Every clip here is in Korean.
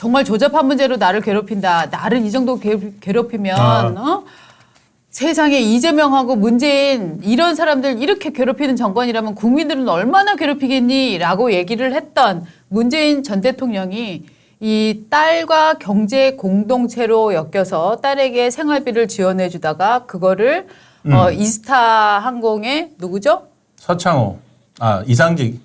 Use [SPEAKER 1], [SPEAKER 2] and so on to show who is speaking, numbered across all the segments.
[SPEAKER 1] 정말 조잡한 문제로 나를 괴롭힌다. 나를 이 정도 괴롭히면 세상에 이재명하고 문재인 이런 사람들 이렇게 괴롭히는 정권이라면 국민들은 얼마나 괴롭히겠니? 라고 얘기를 했던 문재인 전 대통령이 이 딸과 경제 공동체로 엮여서 딸에게 생활비를 지원해 주다가 그거를 이스타 항공의 누구죠?
[SPEAKER 2] 서창호.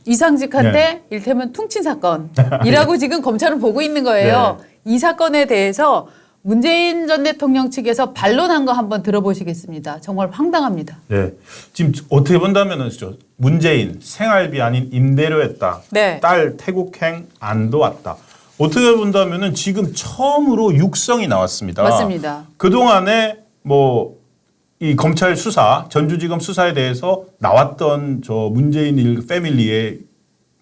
[SPEAKER 2] 이상직한테
[SPEAKER 1] 네. 일테면 퉁친 사건이라고 지금 검찰은 보고 있는 거예요.
[SPEAKER 2] 네.
[SPEAKER 1] 이 사건에 대해서 문재인 전 대통령 측에서 반론한 거 한번 들어보시겠습니다. 정말 황당합니다.
[SPEAKER 2] 네. 지금 어떻게 본다면은 문재인 생활비 아닌 임대료였다.
[SPEAKER 1] 네.
[SPEAKER 2] 딸 태국행 안 도왔다. 어떻게 본다면은 지금 처음으로 육성이 나왔습니다.
[SPEAKER 1] 맞습니다.
[SPEAKER 2] 그동안에 이 검찰 수사, 전주지검 수사에 대해서 나왔던 저 문재인 패밀리의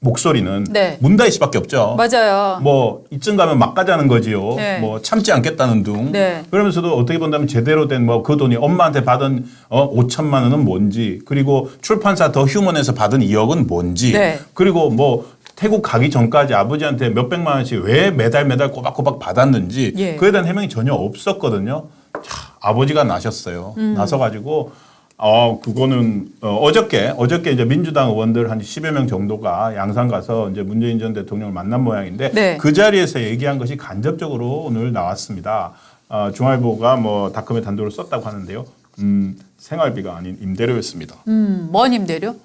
[SPEAKER 2] 목소리는
[SPEAKER 1] 네.
[SPEAKER 2] 문다희 씨밖에 없죠.
[SPEAKER 1] 맞아요.
[SPEAKER 2] 이쯤 가면 막 가자는 거지요.
[SPEAKER 1] 네.
[SPEAKER 2] 참지 않겠다는 둥.
[SPEAKER 1] 네.
[SPEAKER 2] 그러면서도 어떻게 본다면 제대로 된 그 돈이 엄마한테 받은 5천만 원은 뭔지, 그리고 출판사 더 휴먼에서 받은 2억은 뭔지,
[SPEAKER 1] 네.
[SPEAKER 2] 그리고 태국 가기 전까지 아버지한테 몇백만 원씩 왜 매달 꼬박꼬박 받았는지
[SPEAKER 1] 예.
[SPEAKER 2] 그에 대한 해명이 전혀 없었거든요. 아버지가 나셨어요. 나서가지고 그거는 어저께 이제 민주당 의원들 한 10여 명 정도가 양산 가서 이제 문재인 전 대통령을 만난 모양인데
[SPEAKER 1] 네.
[SPEAKER 2] 그 자리에서 얘기한 것이 간접적으로 오늘 나왔습니다. 중앙일보가 다큐멘터리 단독으로 썼다고 하는데요. 생활비가 아닌 임대료였습니다.
[SPEAKER 1] 뭔 임대료?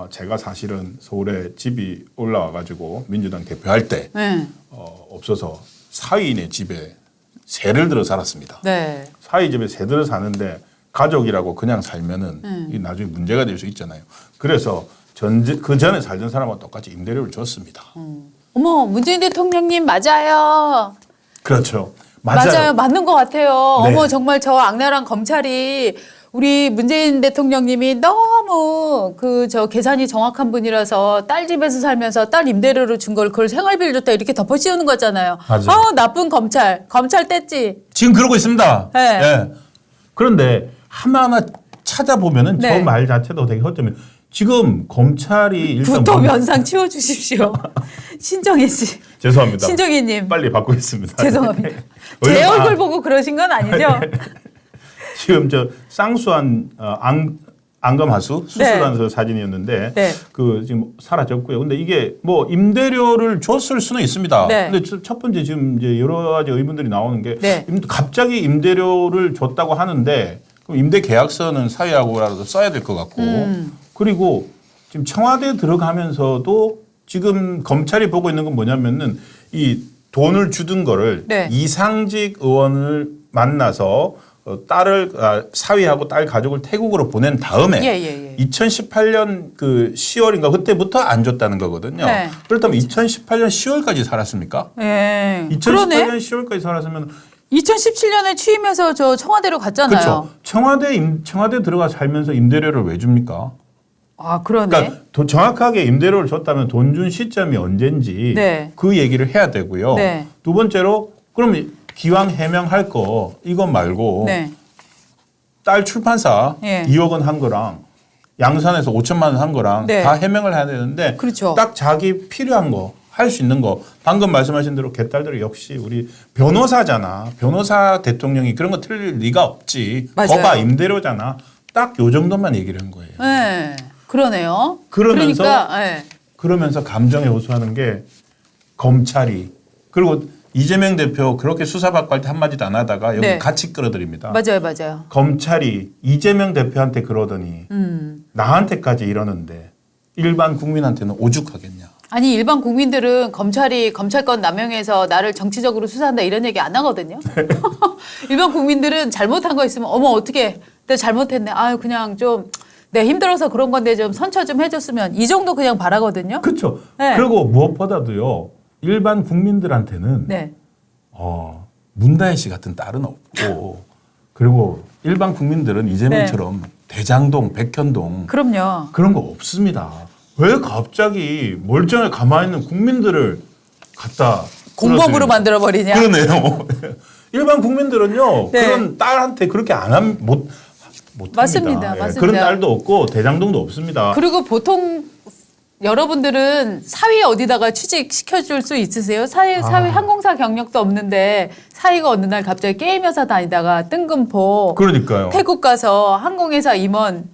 [SPEAKER 2] 제가 사실은 서울에 집이 올라와가지고 민주당 대표할 때
[SPEAKER 1] 네.
[SPEAKER 2] 없어서 사위인의 집에 세를 들어 살았습니다.
[SPEAKER 1] 네.
[SPEAKER 2] 사위 집에 세 들어 사는데 가족이라고 그냥 살면은 이게 나중에 문제가 될 수 있잖아요. 그래서 그 전에 살던 사람과 똑같이 임대료를 줬습니다.
[SPEAKER 1] 어머, 문재인 대통령님 맞아요.
[SPEAKER 2] 그렇죠. 맞아요.
[SPEAKER 1] 맞는 것 같아요.
[SPEAKER 2] 네.
[SPEAKER 1] 어머, 정말 저 악랄한 검찰이 우리 문재인 대통령님이 너무 계산이 정확한 분이라서 딸 집에서 살면서 딸 임대료를 준 걸 그걸 생활비를 줬다 이렇게 덮어씌우는 거잖아요.
[SPEAKER 2] 맞아요.
[SPEAKER 1] 나쁜 검찰 뗐지.
[SPEAKER 2] 지금 그러고 있습니다.
[SPEAKER 1] 네.
[SPEAKER 2] 예. 그런데 하나하나 찾아보면은
[SPEAKER 1] 네.
[SPEAKER 2] 저 말 자체도 되게 허점이에요. 지금 검찰이 일단
[SPEAKER 1] 구토 면상 치워주십시오. 신정희 씨.
[SPEAKER 2] 죄송합니다.
[SPEAKER 1] 신정희님.
[SPEAKER 2] 빨리 바꾸겠습니다.
[SPEAKER 1] 죄송합니다. 제 얼굴 보고 그러신 건 아니죠?
[SPEAKER 2] 지금 쌍수한 안검하수 수술하면서
[SPEAKER 1] 네.
[SPEAKER 2] 사진이었는데
[SPEAKER 1] 네.
[SPEAKER 2] 지금 사라졌고요. 근데 이게 임대료를 줬을 수는 있습니다.
[SPEAKER 1] 네.
[SPEAKER 2] 근데 첫 번째 지금 이제 여러 가지 의문들이 나오는 게
[SPEAKER 1] 네.
[SPEAKER 2] 갑자기 임대료를 줬다고 하는데 그럼 임대 계약서는 사회하고라도 써야 될 것 같고 그리고 지금 청와대에 들어가면서도 지금 검찰이 보고 있는 건 뭐냐면은 이 돈을 주던 거를
[SPEAKER 1] 네.
[SPEAKER 2] 이상직 의원을 만나서 사위하고 딸 가족을 태국으로 보낸 다음에 2018년 10월인가 그때부터 안 줬다는 거거든요.
[SPEAKER 1] 네.
[SPEAKER 2] 그렇다면 2018년 10월까지 살았습니까?
[SPEAKER 1] 예.
[SPEAKER 2] 2018년
[SPEAKER 1] 그러네.
[SPEAKER 2] 10월까지 살았으면
[SPEAKER 1] 2017년에 취임해서 저 청와대로 갔잖아요.
[SPEAKER 2] 그렇죠. 청와대 들어가 살면서 임대료를 왜 줍니까?
[SPEAKER 1] 아, 그러네.
[SPEAKER 2] 그러니까 정확하게 임대료를 줬다면 돈 준 시점이 언젠지
[SPEAKER 1] 네.
[SPEAKER 2] 그 얘기를 해야 되고요.
[SPEAKER 1] 네.
[SPEAKER 2] 두 번째로 그럼 기왕 해명할 거 이건 말고
[SPEAKER 1] 네.
[SPEAKER 2] 딸 출판사
[SPEAKER 1] 예.
[SPEAKER 2] 2억 원 한 거랑 양산에서 5천만 원 한 거랑
[SPEAKER 1] 네.
[SPEAKER 2] 다 해명을 해야 되는데
[SPEAKER 1] 그렇죠.
[SPEAKER 2] 딱 자기 필요한 거 할 수 있는 거 방금 말씀하신 대로 개딸들 역시 우리 변호사잖아. 변호사 대통령이 그런 거 틀릴 리가 없지.
[SPEAKER 1] 맞아요.
[SPEAKER 2] 거봐 임대료잖아. 딱 요 정도만 얘기를 한 거예요.
[SPEAKER 1] 네. 그러네요.
[SPEAKER 2] 그러면서
[SPEAKER 1] 그러니까 네.
[SPEAKER 2] 그러면서 감정에 호소하는 게 검찰이 그리고 이재명 대표 그렇게 수사받고 할 때 한마디도 안 하다가 여기
[SPEAKER 1] 네.
[SPEAKER 2] 같이 끌어들입니다.
[SPEAKER 1] 맞아요.
[SPEAKER 2] 검찰이 이재명 대표한테 그러더니 나한테까지 이러는데 일반 국민한테는 오죽하겠냐.
[SPEAKER 1] 아니 일반 국민들은 검찰이 검찰권 남용해서 나를 정치적으로 수사한다 이런 얘기 안 하거든요. 일반 국민들은 잘못한 거 있으면 어머 어떻게 내가 잘못했네. 아유 그냥 좀 내 힘들어서 그런 건데 좀 선처 좀 해줬으면 이 정도 그냥 바라거든요.
[SPEAKER 2] 그렇죠.
[SPEAKER 1] 네.
[SPEAKER 2] 그리고 무엇보다도요. 일반 국민들한테는
[SPEAKER 1] 네.
[SPEAKER 2] 문다혜 씨 같은 딸은 없고 그리고 일반 국민들은 이재명처럼 대장동, 백현동
[SPEAKER 1] 그럼요.
[SPEAKER 2] 그런 거 없습니다. 왜 갑자기 멀쩡하게 가만히 있는 국민들을 갖다
[SPEAKER 1] 공범으로 만들어버리냐.
[SPEAKER 2] 그러네요. 일반 국민들은요.
[SPEAKER 1] 네.
[SPEAKER 2] 그런 딸한테 그렇게 안 하면 못
[SPEAKER 1] 맞습니다.
[SPEAKER 2] 합니다.
[SPEAKER 1] 맞습니다.
[SPEAKER 2] 그런 딸도 없고 대장동도 없습니다.
[SPEAKER 1] 그리고 보통 여러분들은 사위 어디다가 취직시켜줄 수 있으세요? 사위 항공사 경력도 없는데 사위가 어느 날 갑자기 게임 회사 다니다가 뜬금포
[SPEAKER 2] 그러니까요.
[SPEAKER 1] 태국 가서 항공회사 임원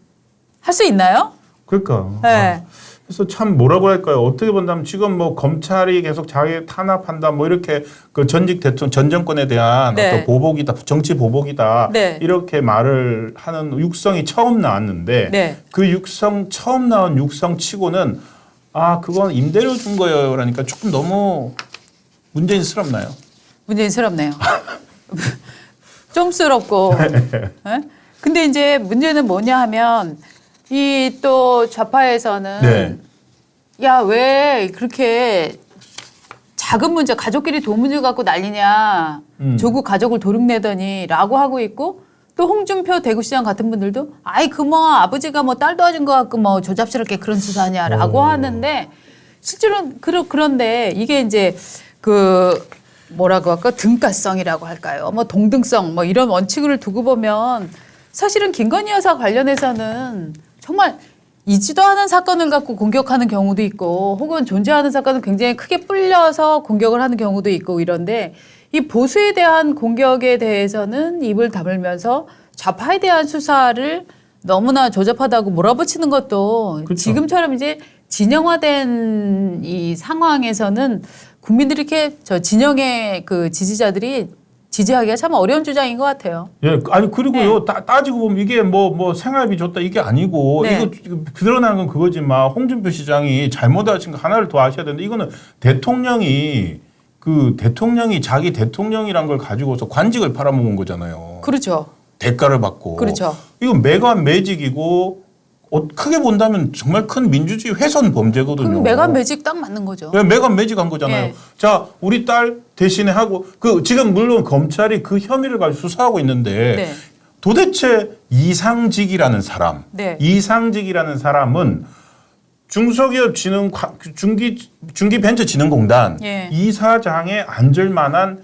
[SPEAKER 1] 할 수 있나요?
[SPEAKER 2] 그러니까.
[SPEAKER 1] 네.
[SPEAKER 2] 그래서 참 뭐라고 할까요? 어떻게 본다면 지금 뭐 검찰이 계속 자기 탄압한다 뭐 이렇게 그 전직 대통령 전 정권에 대한
[SPEAKER 1] 네.
[SPEAKER 2] 어떤 보복이다, 정치 보복이다
[SPEAKER 1] 네.
[SPEAKER 2] 이렇게 말을 하는 육성이 처음 나왔는데
[SPEAKER 1] 네.
[SPEAKER 2] 그 육성 처음 나온 육성치고는 아 그건 임대료 준 거예요. 그러니까 조금 너무 문재인스럽나요?
[SPEAKER 1] 문재인스럽네요. 좀스럽고. 네? 근데 이제 문제는 뭐냐 하면 이 또 좌파에서는
[SPEAKER 2] 네.
[SPEAKER 1] 야, 왜 그렇게 작은 문제, 가족끼리 돈 문제 갖고 난리냐. 조국 가족을 도륙내더니 라고 하고 있고 또 홍준표 대구시장 같은 분들도 아이, 그 뭐 아버지가 뭐 딸 도와준 거 갖고 뭐 조잡스럽게 그런 수사하냐라고 하는데 실제로는 그런데 이게 이제 그 뭐라고 할까 등가성이라고 할까요? 뭐 동등성 뭐 이런 원칙을 두고 보면 사실은 김건희 여사 관련해서는 정말 있지도 않은 사건을 갖고 공격하는 경우도 있고 혹은 존재하는 사건을 굉장히 크게 불려서 공격을 하는 경우도 있고 이런데 이 보수에 대한 공격에 대해서는 입을 다물면서 좌파에 대한 수사를 너무나 조잡하다고 몰아붙이는 것도
[SPEAKER 2] 그렇죠.
[SPEAKER 1] 지금처럼 이제 진영화된 이 상황에서는 국민들이 이렇게 저 진영의 그 지지자들이 지지하기가 참 어려운 주장인 것 같아요.
[SPEAKER 2] 예, 아니 그리고요
[SPEAKER 1] 네.
[SPEAKER 2] 따지고 보면 이게 뭐 생활비 줬다 이게 아니고
[SPEAKER 1] 네.
[SPEAKER 2] 이거 드러나는 건 그거지만 홍준표 시장이 잘못하신 거 하나를 더 아셔야 되는데 이거는 대통령이 자기 대통령이란 걸 가지고서 관직을 팔아먹은 거잖아요.
[SPEAKER 1] 그렇죠.
[SPEAKER 2] 대가를 받고.
[SPEAKER 1] 그렇죠.
[SPEAKER 2] 이건 매관 매직이고 크게 본다면 정말 큰 민주주의 훼손 범죄거든요.
[SPEAKER 1] 그럼 매간 매직 딱 맞는 거죠.
[SPEAKER 2] 네, 매간 매직한 거잖아요.
[SPEAKER 1] 예.
[SPEAKER 2] 자, 우리 딸 대신에 하고 지금 물론 검찰이 그 혐의를 가지고 수사하고 있는데
[SPEAKER 1] 네.
[SPEAKER 2] 도대체 이상직이라는 사람,
[SPEAKER 1] 네.
[SPEAKER 2] 이상직이라는 사람은 중소기업 중기벤처진흥공단
[SPEAKER 1] 예.
[SPEAKER 2] 이사장에 앉을 만한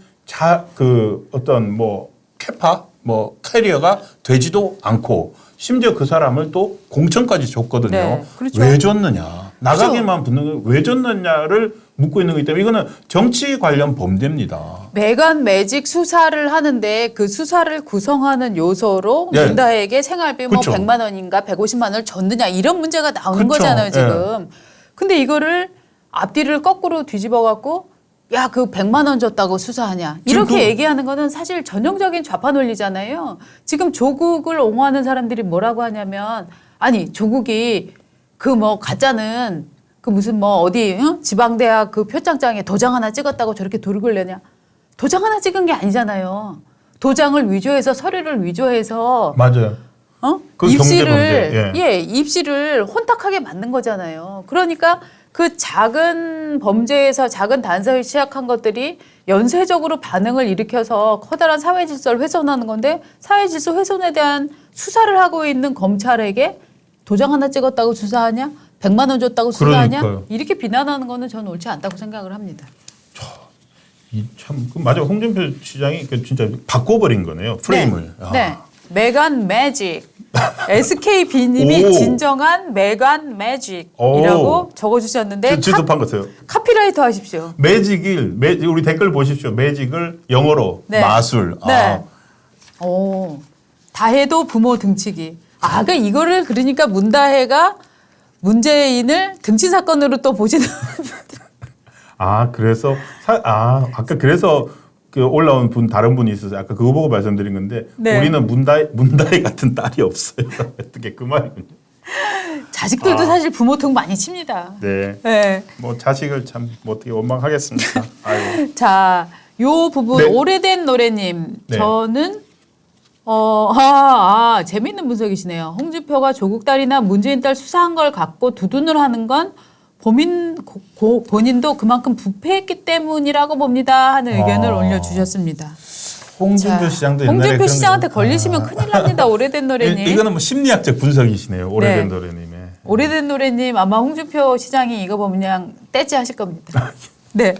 [SPEAKER 2] 어떤 뭐 캐파 뭐 캐리어가 되지도 않고 심지어 그 사람을 또 공천까지 줬거든요.
[SPEAKER 1] 네, 그렇죠.
[SPEAKER 2] 왜 줬느냐? 나가게만 붙는 거 왜 줬느냐를 묻고 있는 거기 때문에 이거는 정치 관련 범죄입니다.
[SPEAKER 1] 매간 매직 수사를 하는데 그 수사를 구성하는 요소로
[SPEAKER 2] 네.
[SPEAKER 1] 문다에게 생활비 뭐
[SPEAKER 2] 그쵸.
[SPEAKER 1] 100만 원인가 150만 원을 줬느냐 이런 문제가 나오는
[SPEAKER 2] 그쵸.
[SPEAKER 1] 거잖아요, 지금. 근데 이거를 앞뒤를 거꾸로 뒤집어 갖고 야, 그 100만 원 줬다고 수사하냐. 이렇게
[SPEAKER 2] 지금
[SPEAKER 1] 얘기하는 거는 사실 전형적인 좌파 논리잖아요. 지금 조국을 옹호하는 사람들이 뭐라고 하냐면 아니, 조국이 그 뭐 가짜는 그 무슨 뭐 어디 지방대학 그 표창장에 도장 하나 찍었다고 저렇게 도륙을 내냐. 도장 하나 찍은 게 아니잖아요. 도장을 위조해서 서류를 위조해서
[SPEAKER 2] 맞아요. 그
[SPEAKER 1] 입시를
[SPEAKER 2] 경제범죄,
[SPEAKER 1] 입시를 혼탁하게 만든 거잖아요. 그러니까 그 작은 범죄에서 작은 단서를 시작한 것들이 연쇄적으로 반응을 일으켜서 커다란 사회 질서를 훼손하는 건데 사회 질서 훼손에 대한 수사를 하고 있는 검찰에게 도장 하나 찍었다고 수사하냐? 100만 원 줬다고 수사하냐?
[SPEAKER 2] 그러니까요.
[SPEAKER 1] 이렇게 비난하는 거는 저는 옳지 않다고 생각을 합니다.
[SPEAKER 2] 맞아. 홍준표 시장이 진짜 바꿔버린 거네요. 프레임을.
[SPEAKER 1] 네. 네. 매간 매직. SKB님이
[SPEAKER 2] 오.
[SPEAKER 1] 진정한 매간 매직이라고 적어주셨는데
[SPEAKER 2] 지도판 거세요.
[SPEAKER 1] 카피라이터 하십시오.
[SPEAKER 2] 우리 댓글 보십시오. 매직을 영어로
[SPEAKER 1] 네.
[SPEAKER 2] 마술.
[SPEAKER 1] 네. 오, 다해도 부모 등치기. 그러니까 이거를 그러니까 문다해가 문재인을 등치 사건으로 또 보시는.
[SPEAKER 2] 그래서 아까 그래서 그 올라온 다른 분이 있어서 아까 그거 보고 말씀드린 건데
[SPEAKER 1] 네.
[SPEAKER 2] 우리는 문다희 같은 딸이 없어요. 어떻게 그 말이군요.
[SPEAKER 1] 자식들도 사실 부모 등 많이 칩니다.
[SPEAKER 2] 네.
[SPEAKER 1] 네.
[SPEAKER 2] 뭐 자식을 참 어떻게 원망하겠습니까. 아이고.
[SPEAKER 1] 자, 요 부분
[SPEAKER 2] 네.
[SPEAKER 1] 오래된 노래님.
[SPEAKER 2] 네.
[SPEAKER 1] 저는 재밌는 분석이시네요. 홍준표가 조국 딸이나 문재인 딸 수사한 걸 갖고 두둔을 하는 건 본인도 그만큼 부패했기 때문이라고 봅니다 하는 의견을 올려주셨습니다.
[SPEAKER 2] 홍준표 시장도 옛날에
[SPEAKER 1] 홍준표
[SPEAKER 2] 그런
[SPEAKER 1] 시장한테
[SPEAKER 2] 거-
[SPEAKER 1] 걸리시면 큰일 납니다. 오래된 노래님.
[SPEAKER 2] 이거는 뭐 심리학적 분석이시네요. 오래된
[SPEAKER 1] 네.
[SPEAKER 2] 노래님의.
[SPEAKER 1] 오래된 노래님 아마 홍준표 시장이 이거 보면 그냥 떼지 하실 겁니다. 네.